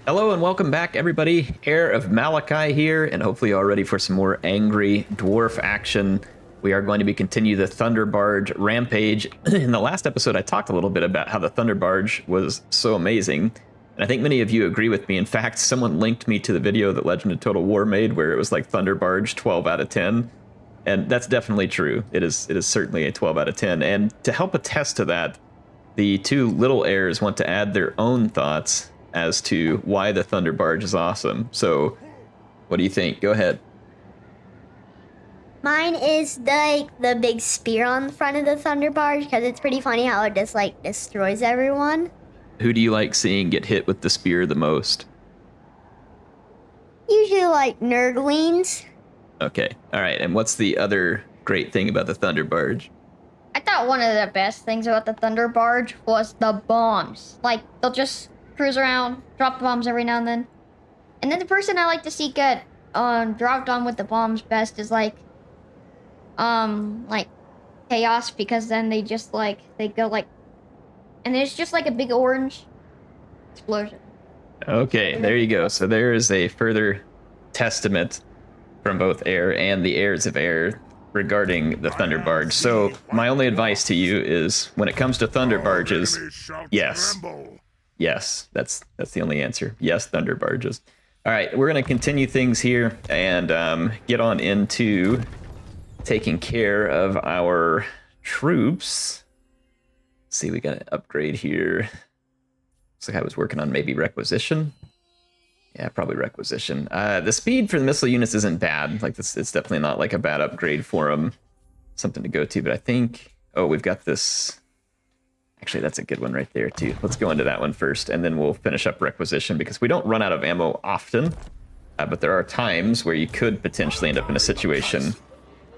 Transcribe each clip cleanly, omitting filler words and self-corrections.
Hello and welcome back, everybody. Heir of Malakai here, and hopefully you're all ready for some more angry dwarf action. We are going to be continue the Thunderbarge rampage. In the last episode, I talked a little bit about how the Thunderbarge was so amazing, and I think many of you agree with me. In fact, someone linked me to the video that Legend of Total War made, where it was like Thunderbarge 12 out of 10, and that's definitely true. It is certainly a 12 out of 10, and to help attest to that, the two little heirs want to add their own thoughts as to why the Thunderbarge is awesome. So, what do you think? Go ahead. Mine is the big spear on the front of the Thunderbarge, because it's pretty funny how it just like destroys everyone. Who do you like seeing get hit with the spear the most? Usually like nerdlings. Okay, all right. And what's the other great thing about the Thunderbarge? I thought one of the best things about the Thunderbarge was the bombs. Like, they'll just cruise around, drop bombs every now and then. And then the person I like to see get dropped on with the bombs best is like Chaos, because then they just they go like, and there's just like a big orange explosion. Okay, there you go. So there is a further testament from both Heir and the heirs of Heir regarding the Thunderbarge. So my only advice to you is, when it comes to Thunderbarges, yes, that's the only answer. Yes, Thunderbarges. All right, we're going to continue things here and get on into taking care of our troops. Let's see, we got an upgrade here. Looks like I was working on maybe requisition. Yeah, probably requisition. The speed for the missile units isn't bad. Like, this, it's definitely not like a bad upgrade for them. Something to go to, but I think, oh, we've got this. Actually, that's a good one right there too. Let's go into that one first, and then we'll finish up requisition, because we don't run out of ammo often, but there are times where you could potentially end up in a situation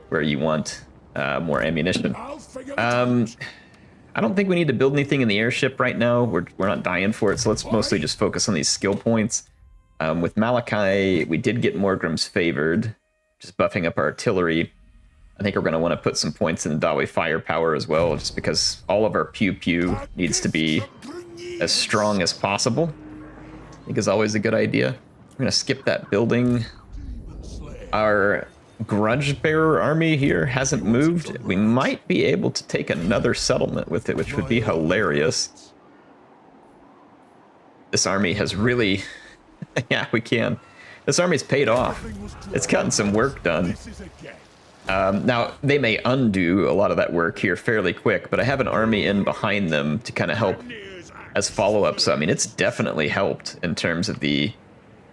where you want more ammunition. I don't think we need to build anything in the airship right now. We're not dying for it, so let's mostly just focus on these skill points. With Malakai, we did get Morgrim's Favored, just buffing up our artillery. I think we're going to want to put some points in Dawi Firepower as well, just because all of our pew-pew needs to be as strong as possible. I think is always a good idea. We're going to skip that building. Our Grudge Bearer army here hasn't moved. We might be able to take another settlement with it, which would be hilarious. This army has really... yeah, we can. This army's paid off. It's gotten some work done. Now, they may undo a lot of that work here fairly quick, but I have an army in behind them to kind of help as follow-up. So, I mean, it's definitely helped in terms of the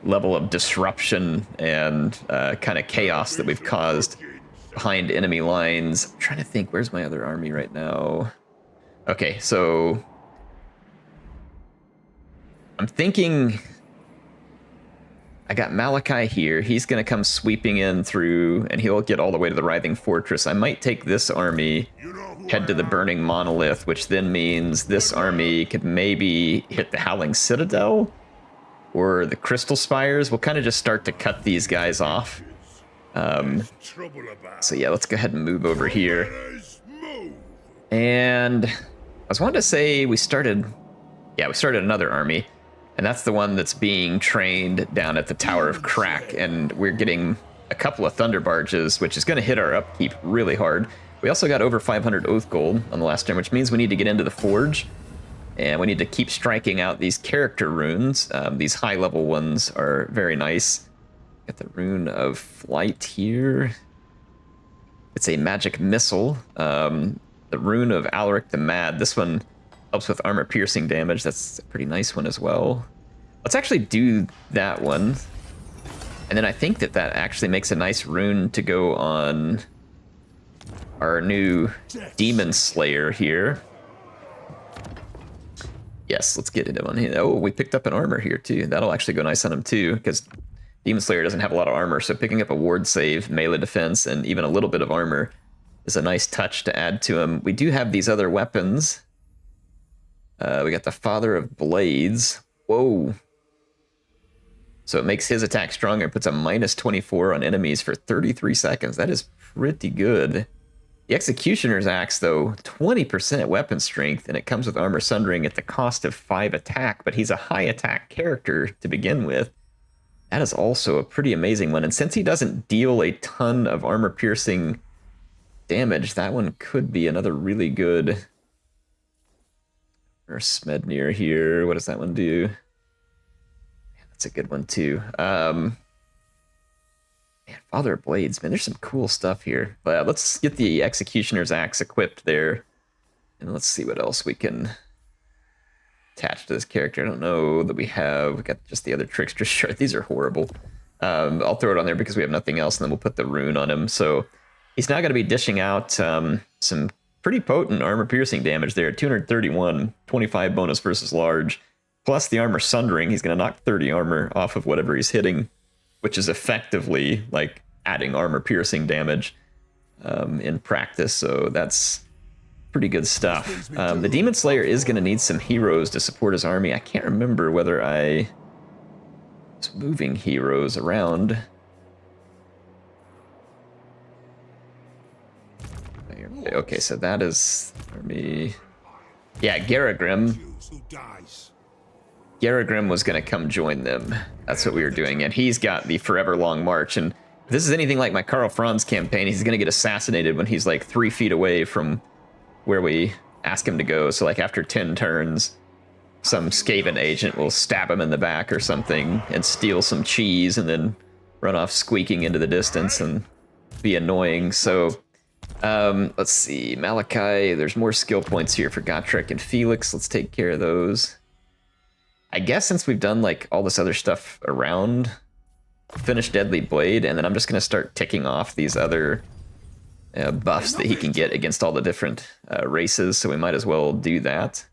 level of disruption and kind of chaos that we've caused behind enemy lines. I'm trying to think, where's my other army right now? Okay, so I'm thinking I got Malakai here. He's going to come sweeping in through, and he'll get all the way to the Writhing Fortress. I might take this army, head to the Burning Monolith, which then means this army could maybe hit the Howling Citadel or the Crystal Spires. We'll kind of just start to cut these guys off. So yeah, let's go ahead and move over here. And I was wanting to say we started another army. And that's the one that's being trained down at the Tower of Crack. And we're getting a couple of Thunderbarges, which is going to hit our upkeep really hard. We also got over 500 Oath Gold on the last turn, which means we need to get into the Forge. And we need to keep striking out these character runes. These high-level ones are very nice. Got the Rune of Flight here. It's a magic missile. The Rune of Alaric the Mad. This one helps with armor-piercing damage. That's a pretty nice one as well. Let's actually do that one. And then I think that actually makes a nice rune to go on our new Demon Slayer here. Yes, let's get it on here. Oh, we picked up an armor here too. That'll actually go nice on him too, because Demon Slayer doesn't have a lot of armor, so picking up a ward save, melee defense, and even a little bit of armor is a nice touch to add to him. We do have these other weapons. We got the Father of Blades. Whoa. So it makes his attack stronger, puts a minus 24 on enemies for 33 seconds. That is pretty good. The Executioner's Axe, though, 20% weapon strength, and it comes with armor sundering at the cost of 5 attack, but he's a high attack character to begin with. That is also a pretty amazing one, and since he doesn't deal a ton of armor-piercing damage, that one could be another really good... Or Smednir here, what does that one do? Yeah, that's a good one, too. Man, Father of Blades, man, there's some cool stuff here. But let's get the Executioner's Axe equipped there. And let's see what else we can attach to this character. I don't know that we got just the other Trickster Shard. These are horrible. I'll throw it on there because we have nothing else, and then we'll put the rune on him. So he's now going to be dishing out some pretty potent armor-piercing damage there. 231, 25 bonus versus large. Plus the armor sundering, he's going to knock 30 armor off of whatever he's hitting, which is effectively like adding armor-piercing damage in practice. So that's pretty good stuff. The Demon Slayer is going to need some heroes to support his army. I can't remember whether I was moving heroes around. Okay, so that is army. Yeah, Garagrim. Garagrim was going to come join them. That's what we were doing, and he's got the Forever Long March. And if this is anything like my Karl Franz campaign, he's going to get assassinated when he's like 3 feet away from where we ask him to go. So like after 10 turns, some Skaven agent will stab him in the back or something and steal some cheese and then run off squeaking into the distance and be annoying. So let's see, Malakai, there's more skill points here for Gotrek and Felix. Let's take care of those. I guess since we've done like all this other stuff around, finish Deadly Blade, and then I'm just going to start ticking off these other buffs that he can get against all the different races, so we might as well do that.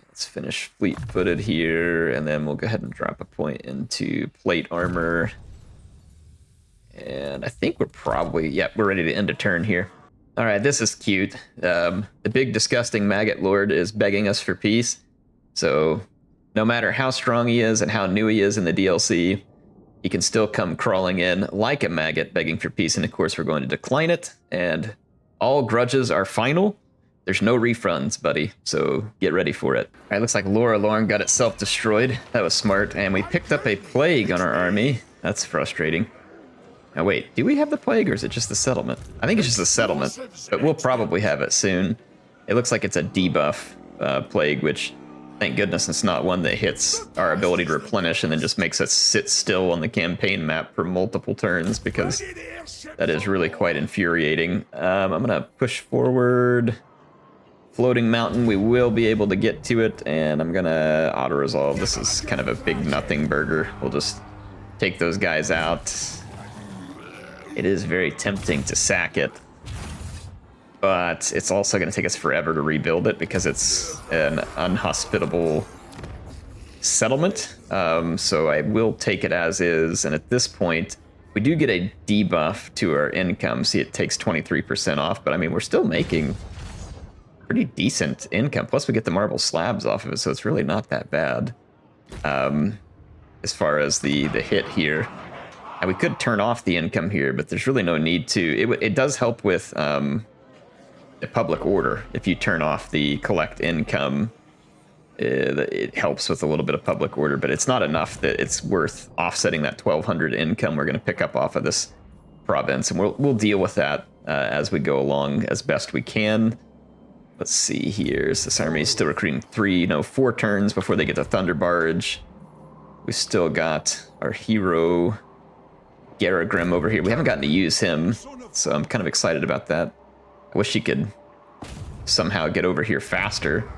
Let's finish Fleet-Footed here, and then we'll go ahead and drop a point into Plate Armor. And I think we're probably, we're ready to end a turn here. All right, this is cute. The big disgusting Maggot Lord is begging us for peace. So no matter how strong he is and how new he is in the DLC, he can still come crawling in like a maggot begging for peace. And of course, we're going to decline it. And all grudges are final. There's no refunds, buddy. So get ready for it. All right, looks like Laura Lorne got itself destroyed. That was smart. And we picked up a plague on our army. That's frustrating. Now wait, do we have the plague or is it just the settlement? I think it's just the settlement, but we'll probably have it soon. It looks like it's a debuff plague, which thank goodness it's not one that hits our ability to replenish and then just makes us sit still on the campaign map for multiple turns, because that is really quite infuriating. I'm gonna push forward. Floating Mountain, we will be able to get to it, and I'm gonna auto-resolve. This is kind of a big nothing burger. We'll just take those guys out. It is very tempting to sack it, but it's also going to take us forever to rebuild it because it's an unhospitable settlement. So I will take it as is, and at this point, we do get a debuff to our income. See, it takes 23% off, but I mean, we're still making pretty decent income. Plus, we get the marble slabs off of it, so it's really not that bad as far as the hit here. And we could turn off the income here, but there's really no need to. It does help with the public order. If you turn off the collect income, it helps with a little bit of public order, but it's not enough that it's worth offsetting that 1,200 income we're going to pick up off of this province, and we'll deal with that as we go along as best we can. Let's see here. This army is still recruiting 4 turns before they get the Thunderbarge. We've still got our hero Garagrim over here. We haven't gotten to use him, so I'm kind of excited about that. I wish he could somehow get over here faster.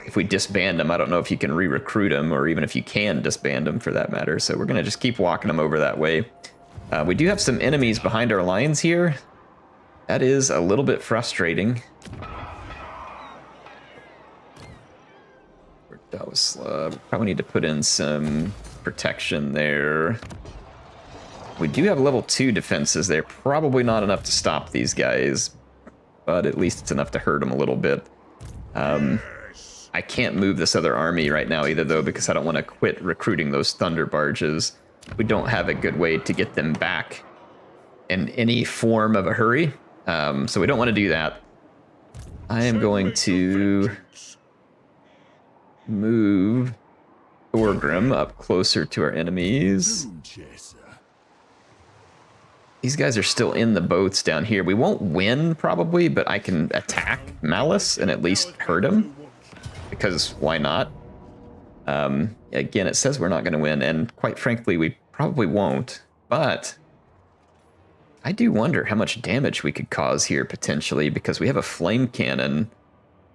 If we disband him, I don't know if you can re-recruit him, or even if you can disband him for that matter. So we're going to just keep walking him over that way. We do have some enemies behind our lines here. That is a little bit frustrating. Probably need to put in some protection there. We do have level 2 defenses there. Probably not enough to stop these guys, but at least it's enough to hurt them a little bit. I can't move this other army right now either, though, because I don't want to quit recruiting those Thunderbarges. We don't have a good way to get them back in any form of a hurry. So we don't want to do that. I am going to move Thorgrim up closer to our enemies. These guys are still in the boats down here. We won't win, probably, but I can attack Malus and at least hurt him. Because why not? Again, it says we're not going to win, and quite frankly, we probably won't. But I do wonder how much damage we could cause here, potentially, because we have a flame cannon.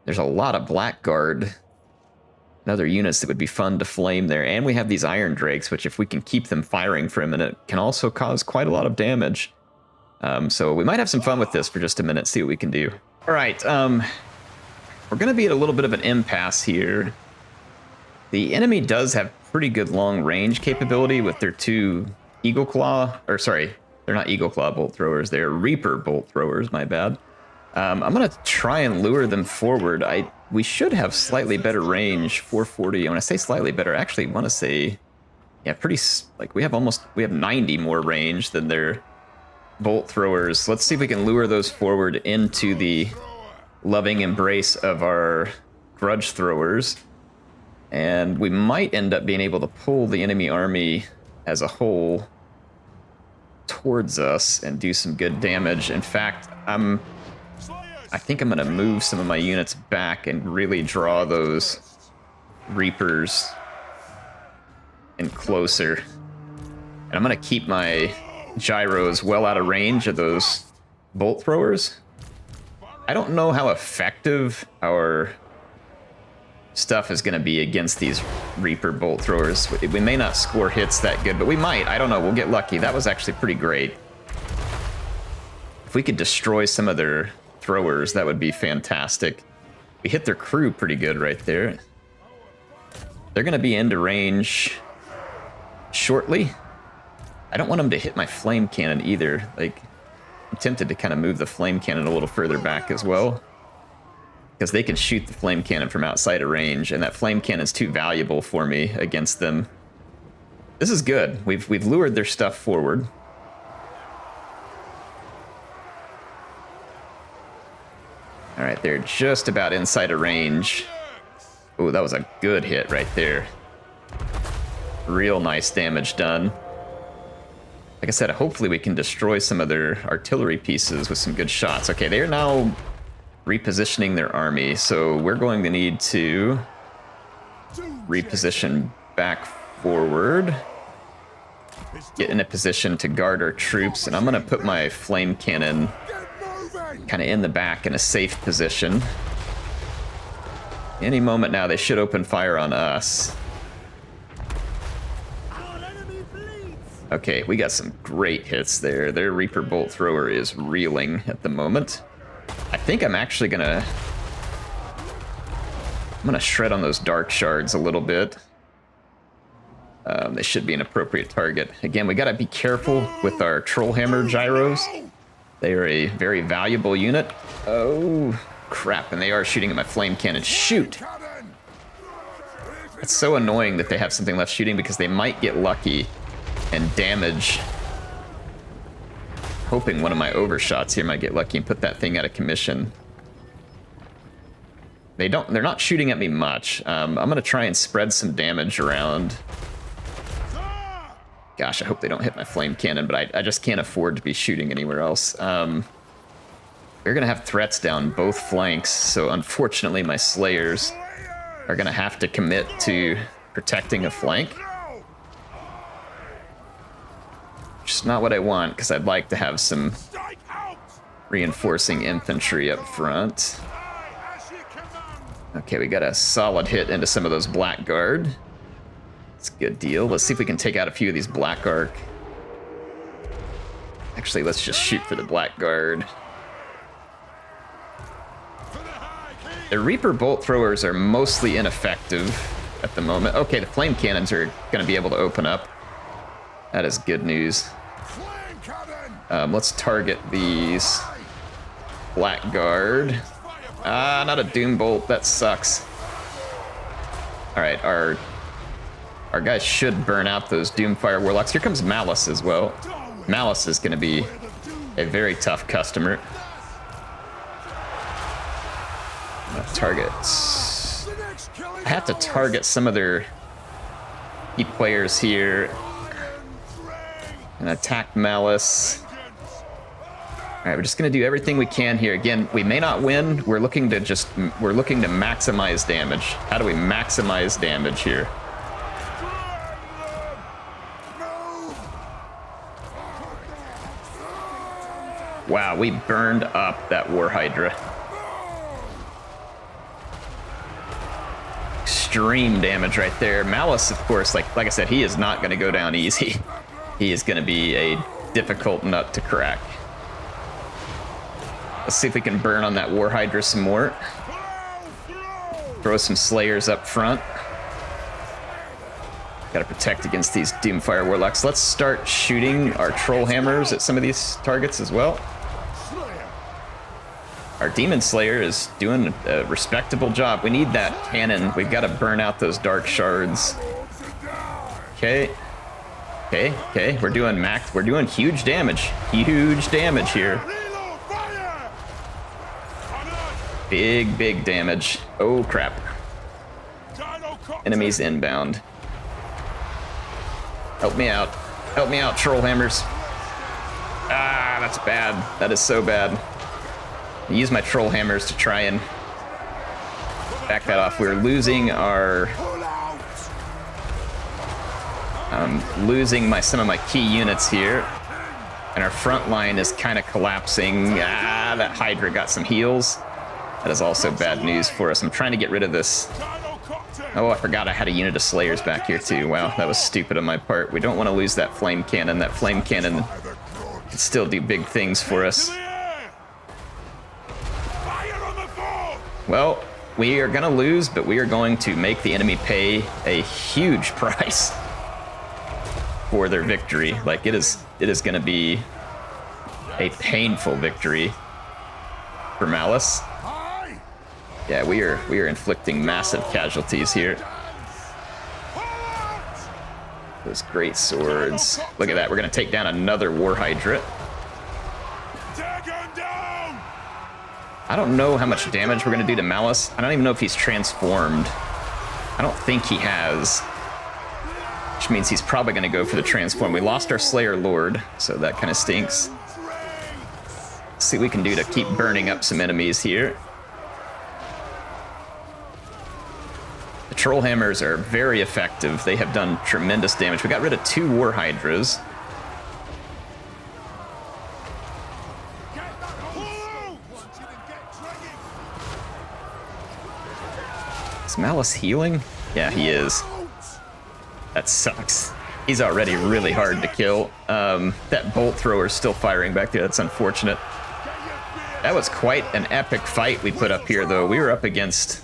There's a lot of Blackguard and other units that would be fun to flame there. And we have these Iron Drakes, which if we can keep them firing for a minute, can also cause quite a lot of damage. So we might have some fun with this for just a minute, see what we can do. All right, we're going to be at a little bit of an impasse here. The enemy does have pretty good long range capability with their two Eagle Claw, or sorry, they're not Eagle Claw bolt throwers, they're Reaper bolt throwers, my bad. I'm going to try and lure them forward. We should have slightly better range, 440. When I say slightly better, I actually want to say, yeah, pretty, like we have 90 more range than their bolt throwers. Let's see if we can lure those forward into the loving embrace of our grudge throwers. And we might end up being able to pull the enemy army as a whole towards us and do some good damage. In fact, I think I'm going to move some of my units back and really draw those Reapers in closer. And I'm going to keep my gyros well out of range of those bolt throwers. I don't know how effective our stuff is going to be against these Reaper bolt throwers. We may not score hits that good, but we might. I don't know. We'll get lucky. That was actually pretty great. If we could destroy some of their throwers, that would be fantastic. We hit their crew pretty good right there. They're going to be into range shortly. I don't want them to hit my flame cannon either. Like, I'm tempted to kind of move the flame cannon a little further back as well, because they can shoot the flame cannon from outside of range, and that flame cannon is too valuable for me against them. This is good. We've lured their stuff forward. All right, they're just about inside of range. Oh, that was a good hit right there. Real nice damage done. Like I said, hopefully we can destroy some of their artillery pieces with some good shots. Okay, they are now repositioning their army, so we're going to need to reposition back forward, get in a position to guard our troops, and I'm going to put my flame cannon kind of in the back in a safe position. Any moment now, they should open fire on us. Okay, we got some great hits there. Their Reaper bolt thrower is reeling at the moment. I think I'm actually gonna shred on those dark shards a little bit. They should be an appropriate target. Again, we gotta be careful with our Trollhammer gyros. They are a very valuable unit. Oh, crap, and they are shooting at my flame cannon. Shoot! It's so annoying that they have something left shooting, because they might get lucky and damage. Hoping one of my overshots here might get lucky and put that thing out of commission. They're not shooting at me much. I'm gonna try and spread some damage around. Gosh, I hope they don't hit my flame cannon, but I just can't afford to be shooting anywhere else. We're gonna have threats down both flanks, so unfortunately my Slayers are gonna have to commit to protecting a flank. Which is not what I want, because I'd like to have some reinforcing infantry up front. Okay, we got a solid hit into some of those Blackguard. It's a good deal. Let's see if we can take out a few of these Blackguard. Actually, let's just shoot for the Blackguard. The Reaper bolt throwers are mostly ineffective at the moment. Okay, the flame cannons are going to be able to open up. That is good news. Let's target these Blackguard. Ah, not a Doom Bolt. That sucks. All right, our guys should burn out those Doomfire Warlocks. Here comes Malus as well. Malus is going to be a very tough customer. targets. I have to target some of their key players here and attack Malus. All right, we're just gonna do everything we can here. Again, we may not win. We're looking to maximize damage. How do we maximize damage here? Wow, we burned up that War Hydra. Extreme damage right there. Malus, of course, like I said, he is not going to go down easy. He is going to be a difficult nut to crack. Let's see if we can burn on that War Hydra some more. Throw some Slayers up front. Gotta protect against these Doomfire Warlocks. Let's start shooting our Troll Hammers at some of these targets as well. Our Demon Slayer is doing a respectable job. We need that cannon. We've got to burn out those Dark Shards. Okay. Okay. We're doing huge damage. Huge damage here. Big damage. Oh, crap. Enemies inbound. Help me out. Help me out, Troll Hammers. Ah, that's bad. That is so bad. I use my Troll Hammers to try and back that off. We're losing our... losing some of my key units here. And our front line is kind of collapsing. Ah, that Hydra got some heals. That is also bad news for us. I'm trying to get rid of this. Oh, I forgot I had a unit of Slayers back here too. Wow, that was stupid on my part. We don't want to lose that Flame Cannon. That Flame Cannon can still do big things for us. Well, we are going to lose, but we are going to make the enemy pay a huge price for their victory. Like, it is going to be a painful victory for Malus. Yeah, we are inflicting massive casualties here. Those great swords. Look at that. We're going to take down another War Hydra. I don't know how much damage we're going to do to Malus. I don't even know if he's transformed. I don't think he has. Which means he's probably going to go for the transform. We lost our Slayer Lord, so that kind of stinks. Let's see what we can do to keep burning up some enemies here. The Troll Hammers are very effective. They have done tremendous damage. We got rid of 2 War Hydras. Is Malus healing? Yeah, he is. That sucks. He's already really hard to kill. That bolt thrower is still firing back there. That's unfortunate. That was quite an epic fight we put up here, though. We were up against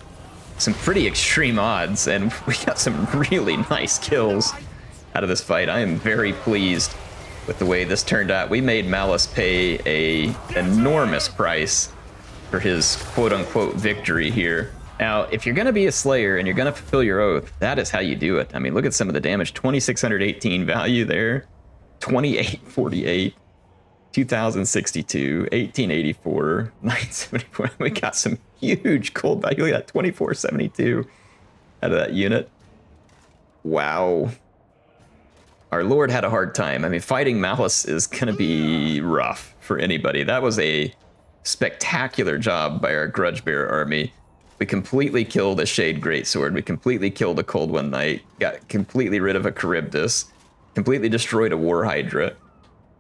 some pretty extreme odds, and we got some really nice kills out of this fight. I am very pleased with the way this turned out. We made Malus pay an enormous price for his quote-unquote victory here. Now, if you're going to be a Slayer and you're going to fulfill your oath, that is how you do it. I mean, look at some of the damage. 2,618 value there. 2,848. 2,062. 1,884. 974. We got some huge cold value. Look at that. 2,472 out of that unit. Wow. Our Lord had a hard time. I mean, fighting Malus is going to be rough for anybody. That was a spectacular job by our Grudge Bearer army. We completely killed a Shade Greatsword. We completely killed a Cold One Knight. Got completely rid of a Charybdis. Completely destroyed a War Hydra.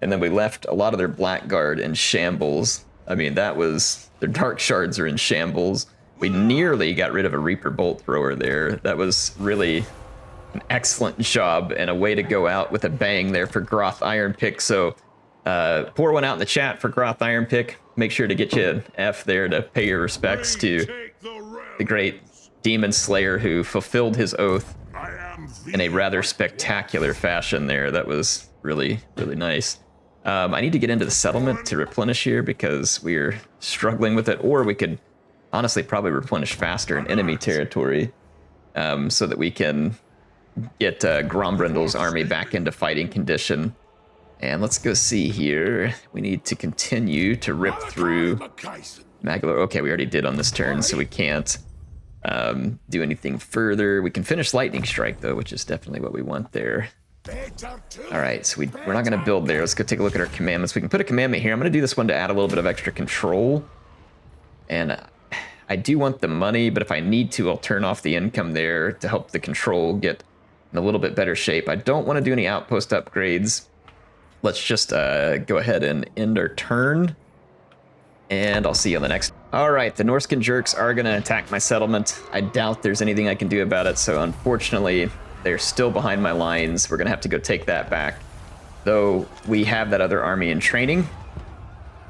And then we left a lot of their Blackguard in shambles. I mean, that was... Their Dark Shards are in shambles. We nearly got rid of a Reaper Bolt Thrower there. That was really an excellent job and a way to go out with a bang there for Groth Iron Pick. So pour one out in the chat for Groth Iron Pick. Make sure to get you an F there to pay your respects to the great Demon Slayer who fulfilled his oath in a rather spectacular fashion there. That was really, really nice. I need to get into the settlement to replenish here because we're struggling with it, or we could honestly probably replenish faster in enemy territory so that we can get Grombrindal's army back into fighting condition. And let's go see here. We need to continue to rip through Magolor. Okay, we already did on this turn, so we can't. do anything further. We can finish Lightning Strike, though, which is definitely what we want there. All right, so we're not going to build there. Let's go take a look at our commandments. We can put a commandment here. I'm going to do this one to add a little bit of extra control. And I do want the money, but if I need to, I'll turn off the income there to help the control get in a little bit better shape. I don't want to do any outpost upgrades. Let's just go ahead and end our turn. And I'll see you on the next. All right, the Norscan jerks are going to attack my settlement. I doubt there's anything I can do about it, so unfortunately, they're still behind my lines. We're going to have to go take that back, though we have that other army in training.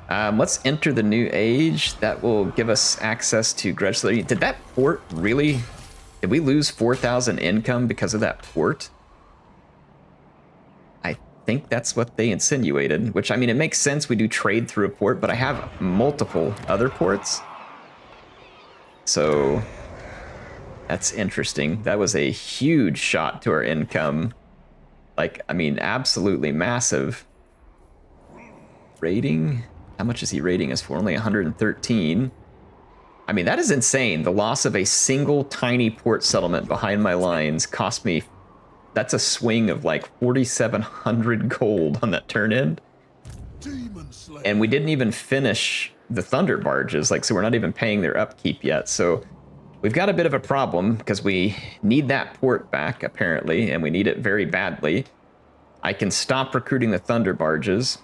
Let's enter the new age. That will give us access to Grudge. Did that port really... Did we lose 4,000 income because of that port? I think that's what they insinuated, which, I mean, it makes sense. We do trade through a port, but I have multiple other ports. So that's interesting. That was a huge shot to our income. Like, I mean, absolutely massive. Rating? How much is he rating us for? Only 113. I mean, that is insane. The loss of a single tiny port settlement behind my lines cost me... That's a swing of like 4,700 gold on that turn end. And we didn't even finish the Thunderbarges, like, so we're not even paying their upkeep yet. So we've got a bit of a problem because we need that port back, apparently, and we need it very badly. I can stop recruiting the Thunderbarges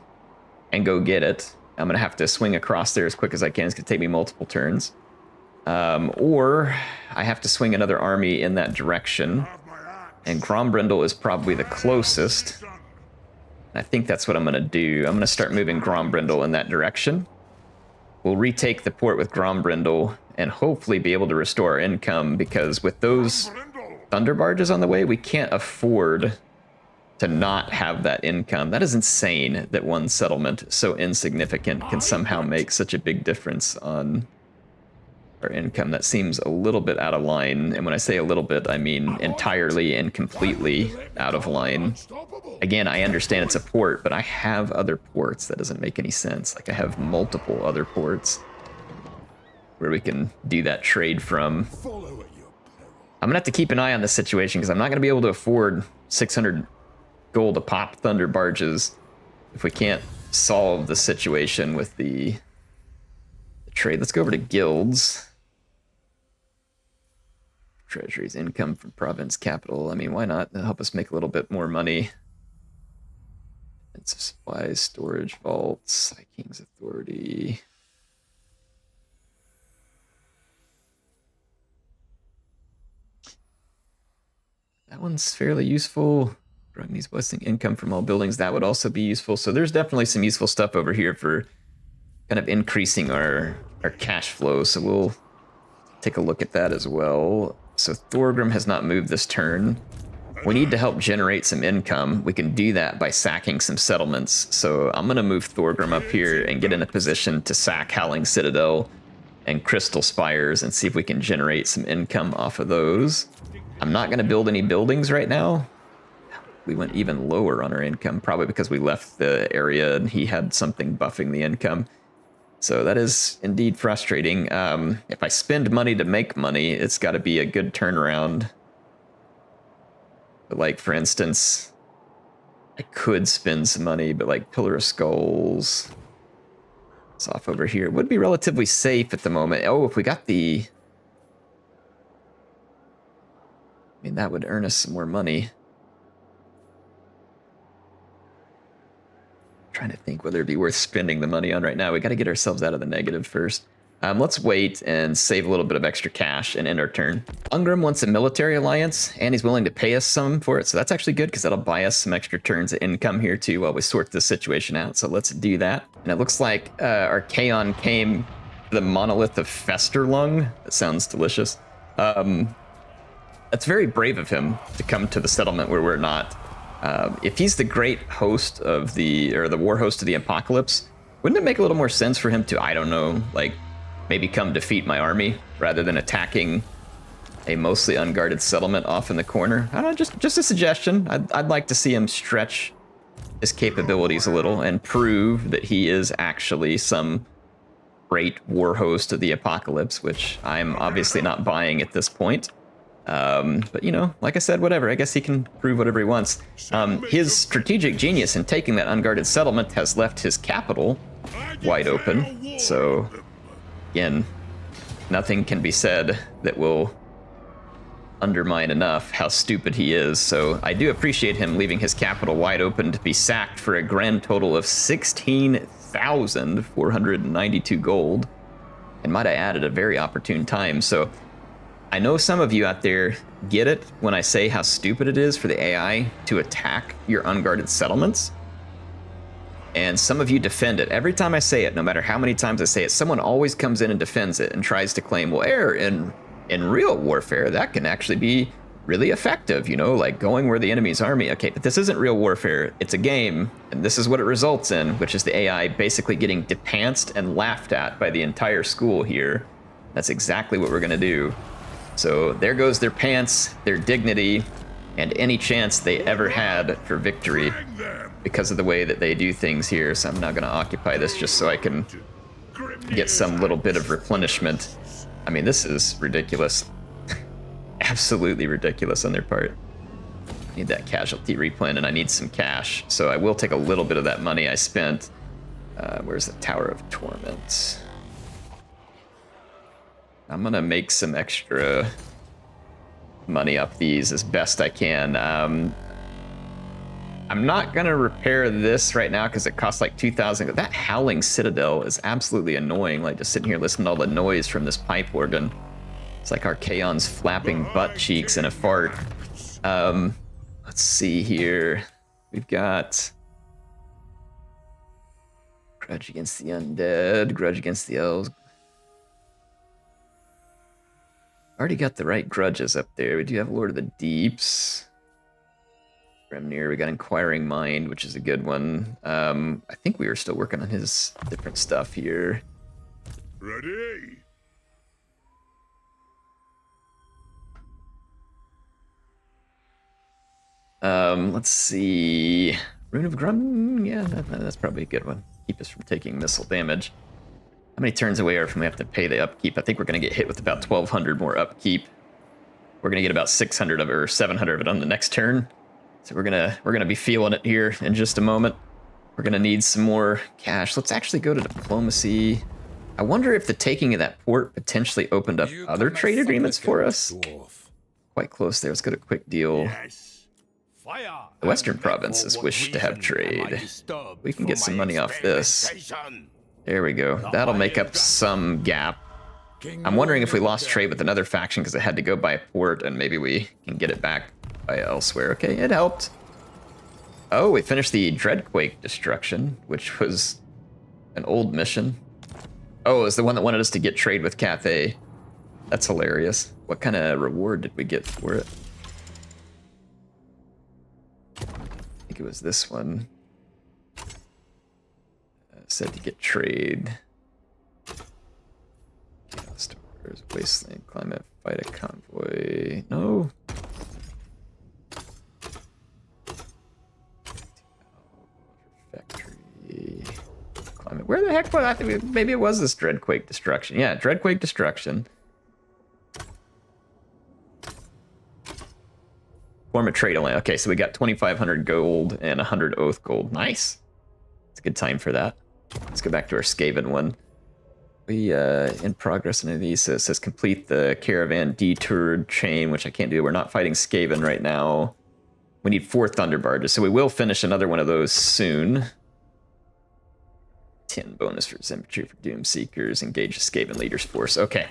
and go get it. I'm going to have to swing across there as quick as I can. It's going to take me multiple turns. Or I have to swing another army in that direction. And Grombrindle is probably the closest. I think that's what I'm going to do. I'm going to start moving Grombrindle in that direction. We'll retake the port with Grombrindle and hopefully be able to restore our income, because with those Thunderbarges on the way, we can't afford to not have that income. That is insane that one settlement so insignificant can somehow make such a big difference on our income. That seems a little bit out of line. And when I say a little bit, I mean entirely and completely out of line. Again, I understand it's a port, but I have other ports. That doesn't make any sense. Like, I have multiple other ports where we can do that trade from. I'm gonna have to keep an eye on this situation, because I'm not gonna be able to afford 600 gold to pop Thunderbarges if we can't solve the situation with the trade. Let's go over to guilds. Treasuries, income from province capital. I mean, why not? It'll help us make a little bit more money. Defensive supplies, storage vaults, High King's authority. That one's fairly useful. Growing these blessing income from all buildings, that would also be useful. So there's definitely some useful stuff over here for kind of increasing our cash flow. So we'll take a look at that as well. So Thorgrim has not moved this turn. We need to help generate some income. We can do that by sacking some settlements. So I'm going to move Thorgrim up here and get in a position to sack Howling Citadel and Crystal Spires and see if we can generate some income off of those. I'm not going to build any buildings right now. We went even lower on our income, probably because we left the area and he had something buffing the income. So that is indeed frustrating. If I spend money to make money, it's got to be a good turnaround. But, like, for instance, I could spend some money, but like Pillar of Skulls, it's off over here. It would be relatively safe at the moment. Oh, if we got the... I mean, that would earn us some more money. Trying to think whether it'd be worth spending the money on right now. We got to get ourselves out of the negative first. Let's wait and save a little bit of extra cash and end our turn. Ungrim wants a military alliance, and he's willing to pay us some for it, so that's actually good, because that'll buy us some extra turns of income here too while we sort this situation out. So let's do that. And it looks like our Kaon came to the Monolith of Festerlung. That sounds delicious. That's very brave of him to come to the settlement where we're not. If he's the great host of the war host of the apocalypse, wouldn't it make a little more sense for him to, I don't know, like maybe come defeat my army rather than attacking a mostly unguarded settlement off in the corner? I don't know, just a suggestion. I'd like to see him stretch his capabilities a little and prove that he is actually some great war host of the apocalypse, which I'm obviously not buying at this point. But, you know, like I said, whatever. I guess he can prove whatever he wants. His strategic genius in taking that unguarded settlement has left his capital wide open. So, again, nothing can be said that will undermine enough how stupid he is. So I do appreciate him leaving his capital wide open to be sacked for a grand total of 16,492 gold. And might I add, at a very opportune time. So I know some of you out there get it when I say how stupid it is for the AI to attack your unguarded settlements. And some of you defend it. Every time I say it, no matter how many times I say it, someone always comes in and defends it and tries to claim, well, in real warfare, that can actually be really effective, you know, like going where the enemy's army. Okay, but this isn't real warfare. It's a game, and this is what it results in, which is the AI basically getting depantsed and laughed at by the entire school here. That's exactly what we're gonna do. So there goes their pants, their dignity, and any chance they ever had for victory because of the way that they do things here. So I'm now gonna occupy this just so I can get some little bit of replenishment. I mean, this is ridiculous. Absolutely ridiculous on their part. I need that casualty replan, and I need some cash. So I will take a little bit of that money I spent. Where's the Tower of Torment? I'm gonna make some extra money up these as best I can. I'm not gonna repair this right now because it costs like 2,000. That howling citadel is absolutely annoying. Like just sitting here listening to all the noise from this pipe organ. It's like Archaon's flapping butt cheeks in a fart. Let's see here. We've got Grudge against the undead, Grudge against the elves. Already got the right grudges up there. We do have Lord of the Deeps. Remnir, we got Inquiring Mind, which is a good one. I think we were still working on his different stuff here. Ready? Let's see. Rune of Grum, yeah, that's probably a good one. Keep us from taking missile damage. How many turns away are from we have to pay the upkeep? I think we're gonna get hit with about 1,200 more upkeep. We're gonna get about 600 of it or 700 of it on the next turn. So we're gonna be feeling it here in just a moment. We're gonna need some more cash. Let's actually go to diplomacy. I wonder if the taking of that port potentially opened up other trade agreements for us. Quite close there. Let's go to quick deal. Yes. Fire. The Western provinces wish to have trade. We can get some money off this. There we go. That'll make up some gap. I'm wondering if we lost trade with another faction because it had to go by a port, and maybe we can get it back by elsewhere. Okay, it helped. Oh, we finished the Dreadquake destruction, which was an old mission. Oh, it was the one that wanted us to get trade with Cathay. That's hilarious. What kind of reward did we get for it? I think it was this one. Said to get trade. Stars, Wasteland, Climate, Fight a Convoy. No. Factory. Climate. Where the heck was I? Think maybe it was this Dreadquake destruction. Yeah, Dreadquake destruction. Form a trade only. Okay, so we got 2,500 gold and 100 oath gold. Nice. It's a good time for that. Let's go back to our Skaven one. We in progress on these. So it says complete the caravan detoured chain, which I can't do. We're not fighting Skaven right now. We need 4 Thunderbarges, so we will finish another one of those soon. 10 bonus for Infantry for Doom Seekers. Engage the Skaven Leaders Force. Okay.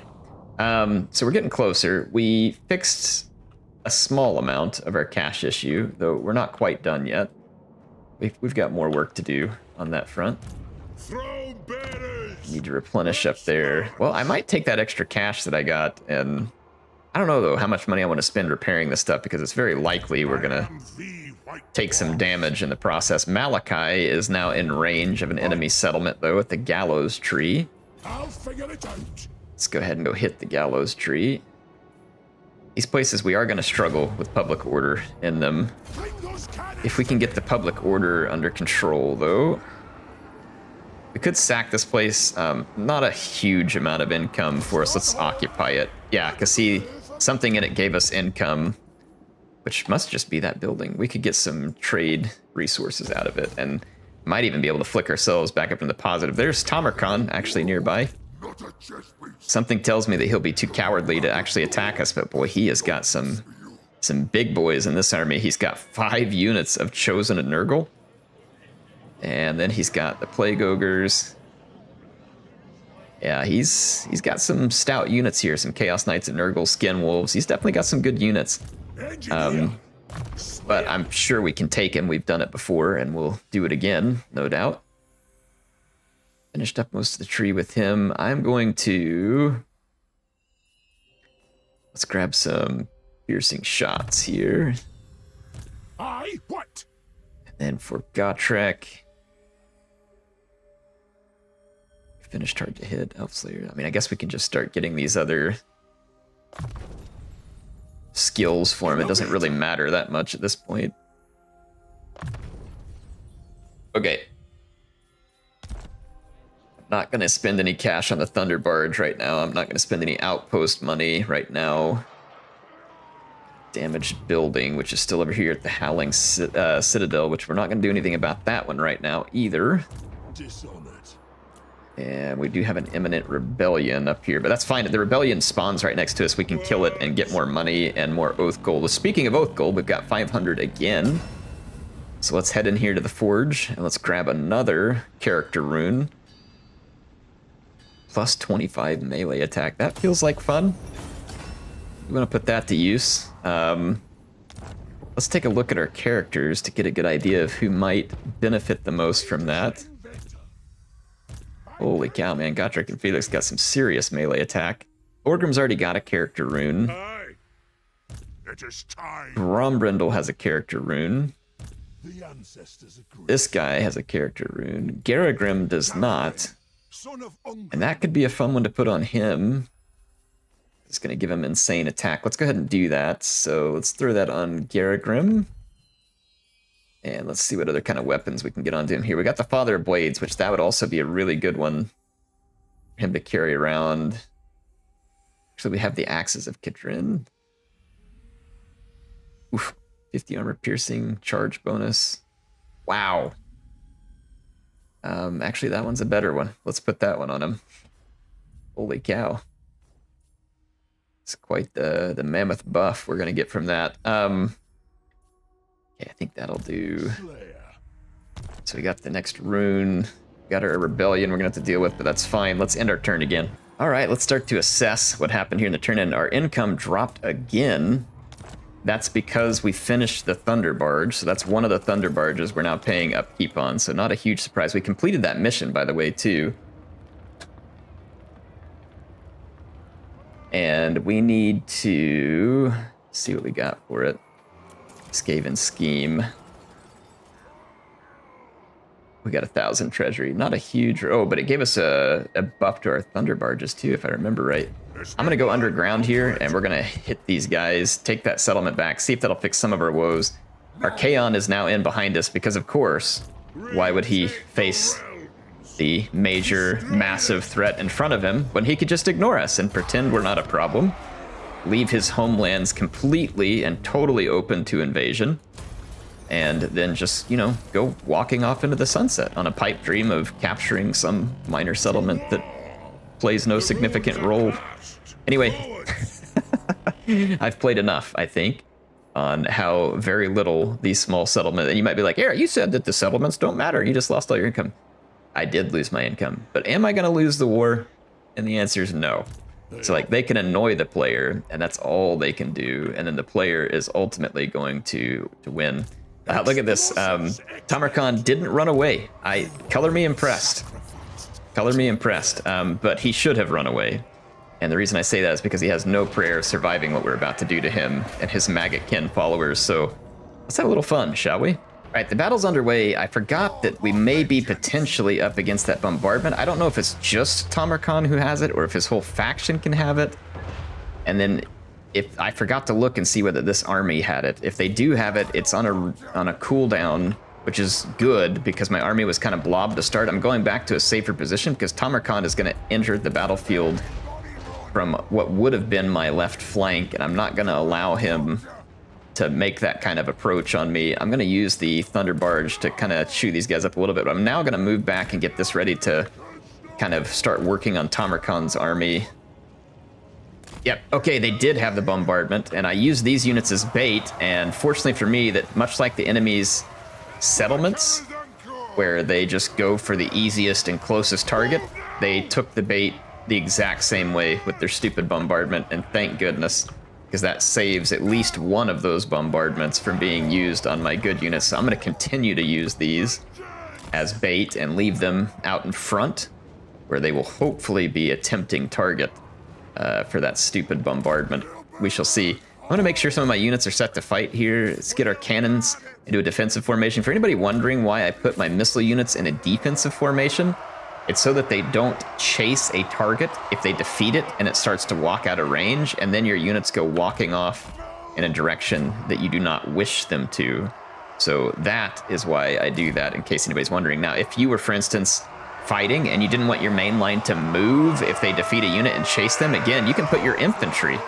So we're getting closer. We fixed a small amount of our cash issue, though we're not quite done yet. We've got more work to do on that front. Need to replenish up there. Well, I might take that extra cash that I got, and I don't know though how much money I want to spend repairing this stuff because it's very likely we're gonna take some damage in the process. Malakai is now in range of an enemy settlement though at the Gallows Tree. I'll figure it out. Let's go ahead and go hit the Gallows Tree. These places we are gonna struggle with public order in them. If we can get the public order under control though. We could sack this place. Not a huge amount of income for us. Let's occupy it. Yeah, because see, something in it gave us income, which must just be that building. We could get some trade resources out of it and might even be able to flick ourselves back up in the positive. There's Tamarkan actually nearby. Something tells me that he'll be too cowardly to actually attack us, but boy, he has got some big boys in this army. He's got 5 units of Chosen and Nurgle. And then he's got the Plague Ogres. Yeah, he's got some stout units here. Some Chaos Knights and Nurgle, Skin Wolves. He's definitely got some good units. But I'm sure we can take him. We've done it before, and we'll do it again, no doubt. Finished up most of the tree with him. I'm going to... Let's grab some piercing shots here. Aye, what? And then for Gotrek... Finished hard to hit, Elfslayer. I mean, I guess we can just start getting these other skills for him. It doesn't really matter that much at this point. Okay. Not going to spend any cash on the Thunderbarge right now. I'm not going to spend any outpost money right now. Damaged building, which is still over here at the Howling Citadel, which we're not going to do anything about that one right now either. Dishonored. And we do have an imminent rebellion up here, but that's fine. The rebellion spawns right next to us. We can kill it and get more money and more oath gold. Speaking of oath gold, we've got 500 again. So let's head in here to the forge and let's grab another character rune. Plus 25 melee attack. That feels like fun. We want to put that to use. Let's take a look at our characters to get a good idea of who might benefit the most from that. Holy cow, man. Gotrek and Felix got some serious melee attack. Orgrim's already got a character rune. Aye. It is time. Grombrindle has a character rune. The ancestors agree. This guy has a character rune. Garagrim does not. Son of Ungr. And that could be a fun one to put on him. It's going to give him insane attack. Let's go ahead and do that. So let's throw that on Garagrim. And let's see what other kind of weapons we can get onto him here. We got the Father of Blades, which that would also be a really good one for him to carry around. Actually, we have the Axes of Kitrin. Oof, 50 armor piercing, charge bonus. Wow. Actually, that one's a better one. Let's put that one on him. Holy cow. It's quite the mammoth buff we're going to get from that. Okay, I think that'll do. So we got the next rune. We got our rebellion we're going to have to deal with, but that's fine. Let's end our turn again. All right, let's start to assess what happened here in the turn end. Our income dropped again. That's because we finished the Thunderbarge. So that's one of the Thunderbarges we're now paying upkeep on. So not a huge surprise. We completed that mission, by the way, too. And we need to see what we got for it. Skaven Scheme. We got 1,000 treasury. Not a huge... Oh, but it gave us a buff to our Thunderbarges too, if I remember right. I'm going to go underground here, and we're going to hit these guys, take that settlement back, see if that'll fix some of our woes. Our Kaon is now in behind us because, of course, why would he face the major, massive threat in front of him when he could just ignore us and pretend we're not a problem? Leave his homelands completely and totally open to invasion, and then just, you know, go walking off into the sunset on a pipe dream of capturing some minor settlement that plays no significant role. Anyway, I've played enough, I think, on how very little these small settlements, and you might be like, Eric, you said that the settlements don't matter. You just lost all your income. I did lose my income, but am I going to lose the war? And the answer is no. So like they can annoy the player, and that's all they can do, and then the player is ultimately going to win. Look at this. Tamarkan didn't run away. Color me impressed. Color me impressed. But he should have run away. And the reason I say that is because he has no prayer of surviving what we're about to do to him and his maggot kin followers. So let's have a little fun, shall we? All right, the battle's underway. I forgot that we may be potentially up against that bombardment. I don't know if it's just Tamarkan who has it or if his whole faction can have it. And then if I forgot to look and see whether this army had it. If they do have it, it's on a cooldown which is good because my army was kind of blobbed to start. I'm going back to a safer position because Tamarkan is going to enter the battlefield from what would have been my left flank, and I'm not going to allow him to make that kind of approach on me. I'm going to use the Thunderbarge to kind of chew these guys up a little bit, but I'm now going to move back and get this ready to kind of start working on Tamarkan's army. Yep, okay, they did have the bombardment, and I used these units as bait, and fortunately for me, that much like the enemy's settlements, where they just go for the easiest and closest target, they took the bait the exact same way with their stupid bombardment, and thank goodness, because that saves at least one of those bombardments from being used on my good units. So I'm going to continue to use these as bait and leave them out in front, where they will hopefully be a tempting target for that stupid bombardment. We shall see. I want to make sure some of my units are set to fight here. Let's get our cannons into a defensive formation. For anybody wondering why I put my missile units in a defensive formation, it's so that they don't chase a target if they defeat it and it starts to walk out of range, and then your units go walking off in a direction that you do not wish them to. So that is why I do that, in case anybody's wondering. Now, if you were, for instance, fighting and you didn't want your main line to move if they defeat a unit and chase them, again, you can put your infantry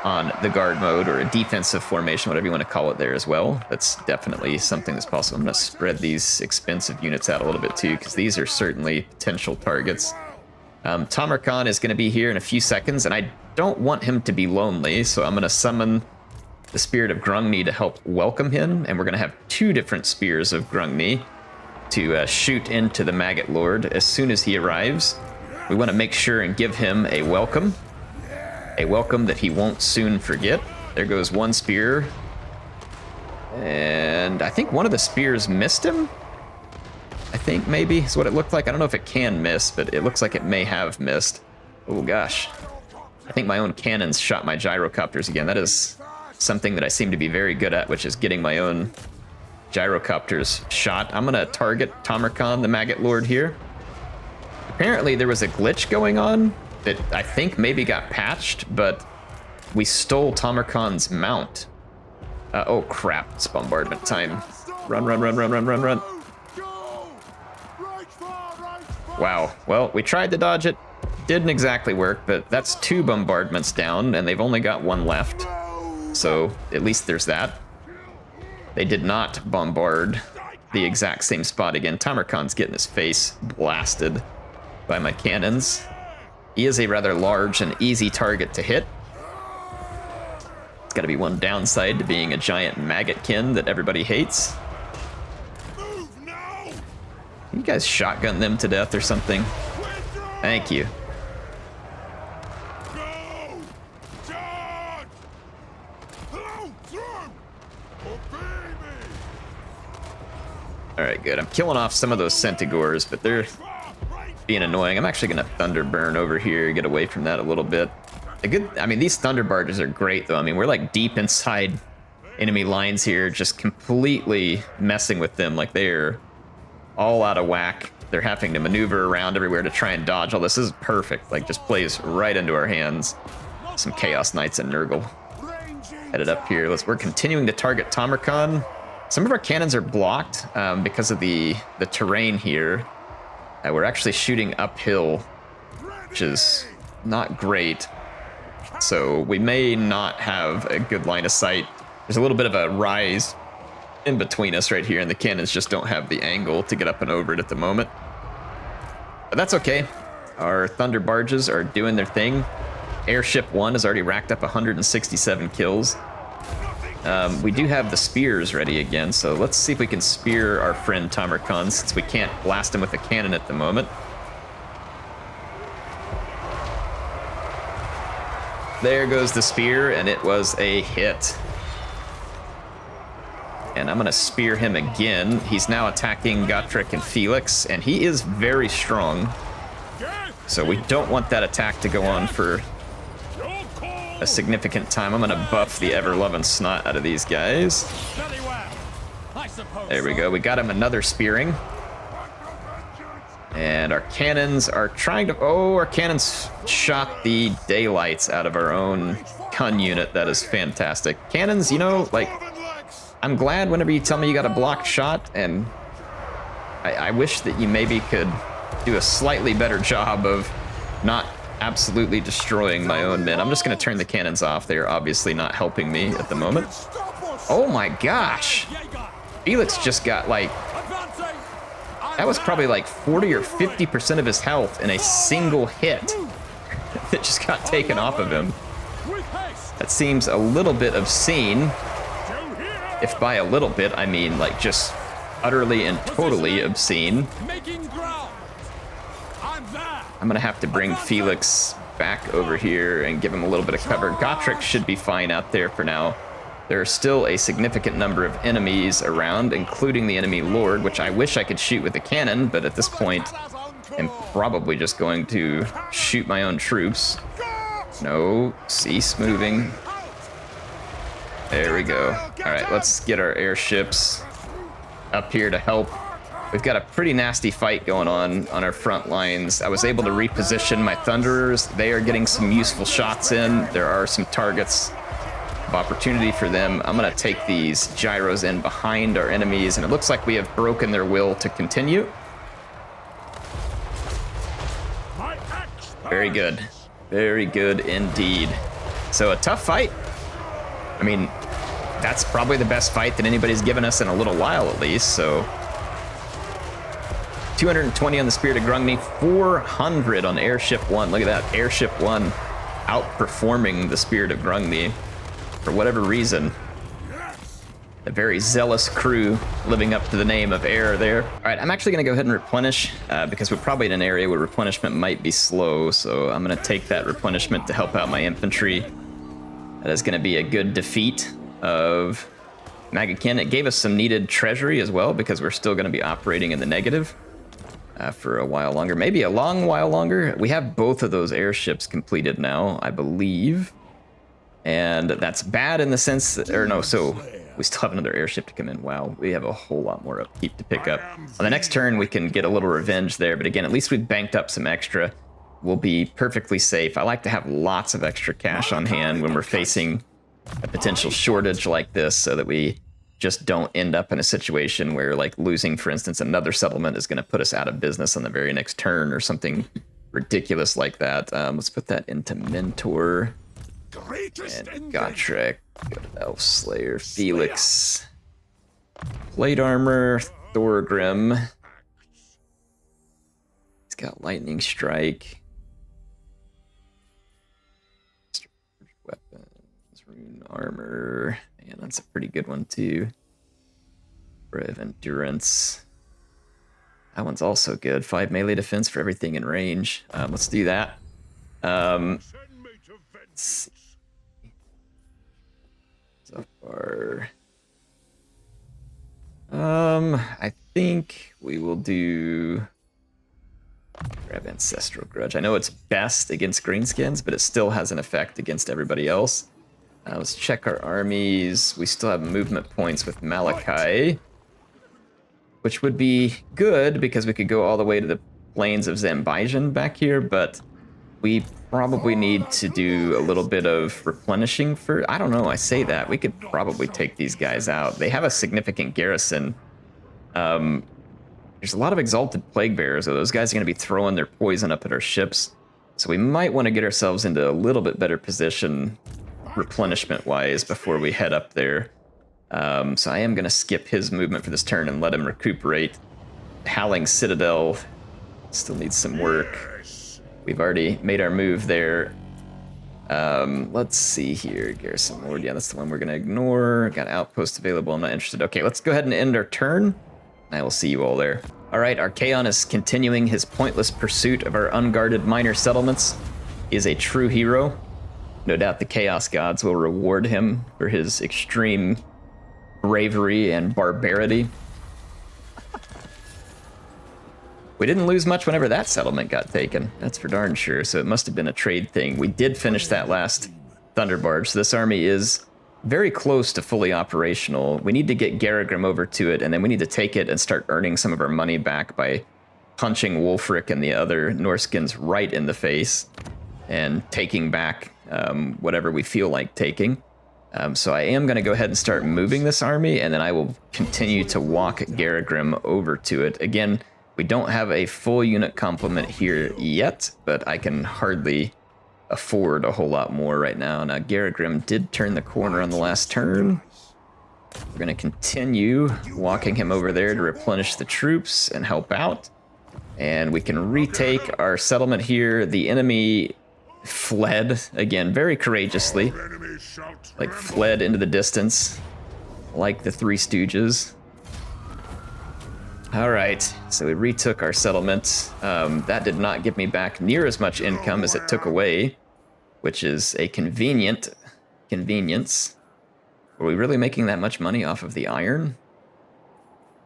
on the guard mode or a defensive formation, whatever you want to call it there as well. That's definitely something that's possible. I'm going to spread these expensive units out a little bit too, because these are certainly potential targets. Tamarkan is going to be here in a few seconds, and I don't want him to be lonely, so I'm going to summon the Spirit of Grungni to help welcome him, and we're going to have 2 different Spears of Grungni to shoot into the Maggot Lord as soon as he arrives. We want to make sure and give him a welcome that he won't soon forget. There goes one spear, and I think one of the spears missed him. I think maybe is what it looked like. I don't know if it can miss, but it looks like it may have missed. Oh gosh. I think my own cannons shot my gyrocopters again. That is something that I seem to be very good at, which is getting my own gyrocopters shot. I'm gonna target Tamarkan, the Maggot Lord, here. Apparently there was a glitch going on that I think maybe got patched, but we stole Tamarkan's mount. Oh crap, it's bombardment time. Run, run, run, run, run, run, run. Wow, well, we tried to dodge it. Didn't exactly work, but that's 2 bombardments down, and they've only got 1 left. So at least there's that. They did not bombard the exact same spot again. Tamarkan's getting his face blasted by my cannons. He is a rather large and easy target to hit. It's got to be one downside to being a giant maggotkin that everybody hates. You guys shotgun them to death or something? Thank you. Alright, good. I'm killing off some of those Centigores, but they're being annoying. I'm actually going to Thunderburn over here, get away from that a little bit. I mean, these Thunderbarges are great, though. I mean, we're like deep inside enemy lines here, just completely messing with them. Like, they're all out of whack. They're having to maneuver around everywhere to try and dodge all this. This is perfect. Like, just plays right into our hands. Some Chaos Knights and Nurgle headed up here. We're continuing to target Tamarkan. Some of our cannons are blocked because of the terrain here. We're actually shooting uphill, which is not great. So we may not have a good line of sight. There's a little bit of a rise in between us right here, and the cannons just don't have the angle to get up and over it at the moment. But that's okay. Our Thunder Barges are doing their thing. Airship 1 has already racked up 167 kills. We do have the spears ready again, so let's see if we can spear our friend Tamarkan, since we can't blast him with a cannon at the moment. There goes the spear, and it was a hit. And I'm going to spear him again. He's now attacking Gotrek and Felix, and he is very strong. So we don't want that attack to go on for a significant time. I'm going to buff the ever-loving snot out of these guys. There we go. We got him another spearing. And our cannons are trying to... Oh, our cannons shot the daylights out of our own Kun unit. That is fantastic. Cannons, you know, like, I'm glad whenever you tell me you got a blocked shot, and I wish that you maybe could do a slightly better job of not absolutely destroying my own men. I'm just going to turn the cannons off. They are obviously not helping me at the moment. Oh my gosh. Felix just got like... That was probably like 40 or 50% of his health in a single hit that just got taken off of him. That seems a little bit obscene. If by a little bit, I mean like just utterly and totally obscene. I'm gonna have to bring Felix back over here and give him a little bit of cover. Gotrek should be fine out there for now. There are still a significant number of enemies around, including the enemy lord, which I wish I could shoot with a cannon, but at this point, I'm probably just going to shoot my own troops. No, cease moving. There we go. All right, let's get our airships up here to help. We've got a pretty nasty fight going on our front lines. I was able to reposition my Thunderers. They are getting some useful shots in. There are some targets of opportunity for them. I'm gonna take these gyros in behind our enemies, and it looks like we have broken their will to continue. Very good. Very good indeed. So a tough fight. I mean, that's probably the best fight that anybody's given us in a little while at least, so. 220 on the Spirit of Grungni, 400 on Airship 1. Look at that, Airship 1 outperforming the Spirit of Grungni for whatever reason. A very zealous crew living up to the name of Air there. All right, I'm actually gonna go ahead and replenish because we're probably in an area where replenishment might be slow, so I'm gonna take that replenishment to help out my infantry. That is gonna be a good defeat of Magakin. It gave us some needed treasury as well because we're still gonna be operating in the negative for a while longer, maybe a long while longer. We have both of those airships completed now, I believe. And that's bad in the sense that, or no, so we still have another airship to come in. Wow, we have a whole lot more upkeep to pick up. On the next turn, we can get a little revenge there, but again, at least we've banked up some extra. We'll be perfectly safe. I like to have lots of extra cash on hand when we're facing a potential shortage like this so that we just don't end up in a situation where, like, losing, for instance, another settlement is going to put us out of business on the very next turn or something ridiculous like that. Let's put that into Mentor. And Gotrek, go to Elf Slayer, Felix, Plate Armor, Thorgrim. He's got Lightning Strike. Weapons, Rune Armor. Man, that's a pretty good one too. Brave Endurance. That one's also good. 5 melee defense for everything in range. Let's do that. Let's see. So far, I think we will do grab Ancestral Grudge. I know it's best against greenskins, but it still has an effect against everybody else. Let's check our armies. We still have movement points with Malakai, which would be good because we could go all the way to the plains of Zambijan back here, but we probably need to do a little bit of replenishing for, I don't know, I say that. We could probably take these guys out. They have a significant garrison. There's a lot of Exalted Plague Bearers, so those guys are going to be throwing their poison up at our ships. So we might want to get ourselves into a little bit better position replenishment-wise before we head up there. So I am going to skip his movement for this turn and let him recuperate. Howling Citadel still needs some work. We've already made our move there. Let's see here. Garrison Lord. Yeah, that's the one we're going to ignore. Got outpost available. I'm not interested. Okay, let's go ahead and end our turn. I will see you all there. All right, Archaon is continuing his pointless pursuit of our unguarded minor settlements. He is a true hero. No doubt the Chaos Gods will reward him for his extreme bravery and barbarity. We didn't lose much whenever that settlement got taken. That's for darn sure, so it must have been a trade thing. We did finish that last Thunderbarge, so this army is very close to fully operational. We need to get Garagrim over to it, and then we need to take it and start earning some of our money back by punching Wulfric and the other Norskins right in the face and taking back whatever we feel like taking. So I am going to go ahead and start moving this army, and then I will continue to walk Garagrim over to it. Again, we don't have a full unit complement here yet, but I can hardly afford a whole lot more right now. Now, Garagrim did turn the corner on the last turn. We're going to continue walking him over there to replenish the troops and help out. And we can retake our settlement here. The enemy fled, again, very courageously. Like, fled into the distance, like the Three Stooges. All right, so we retook our settlement. That did not give me back near as much income as it took away, which is a convenience. Were we really making that much money off of the iron?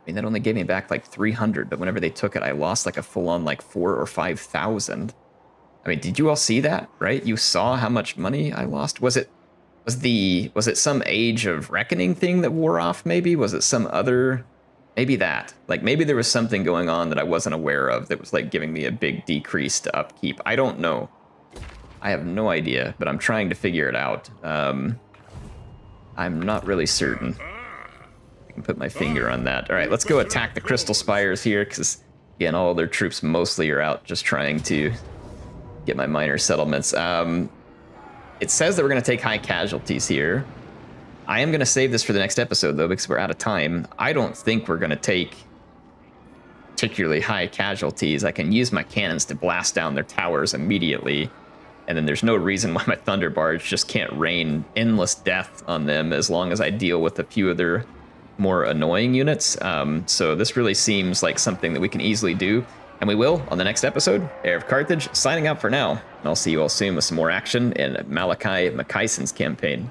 I mean, that only gave me back like 300, but whenever they took it, I lost like a full-on like 4,000 or 5,000. I mean, did you all see that, right? You saw how much money I lost? Was it some Age of Reckoning thing that wore off, maybe? Was it some other... Maybe that. Like, maybe there was something going on that I wasn't aware of that was, like, giving me a big decrease to upkeep. I don't know. I have no idea, but I'm trying to figure it out. I'm not really certain. I can put my finger on that. All right, let's go attack the Crystal Spires here, because, again, all their troops mostly are out just trying to get my minor settlements. It says that we're going to take high casualties here. I am going to save this for the next episode, though, because we're out of time. I don't think we're going to take particularly high casualties. I can use my cannons to blast down their towers immediately, and then there's no reason why my Thunderbarge just can't rain endless death on them as long as I deal with a few of their more annoying units. So this really seems like something that we can easily do, and we will on the next episode. HeirofCarthage signing out for now, and I'll see you all soon with some more action in Malakai Makaisson's campaign.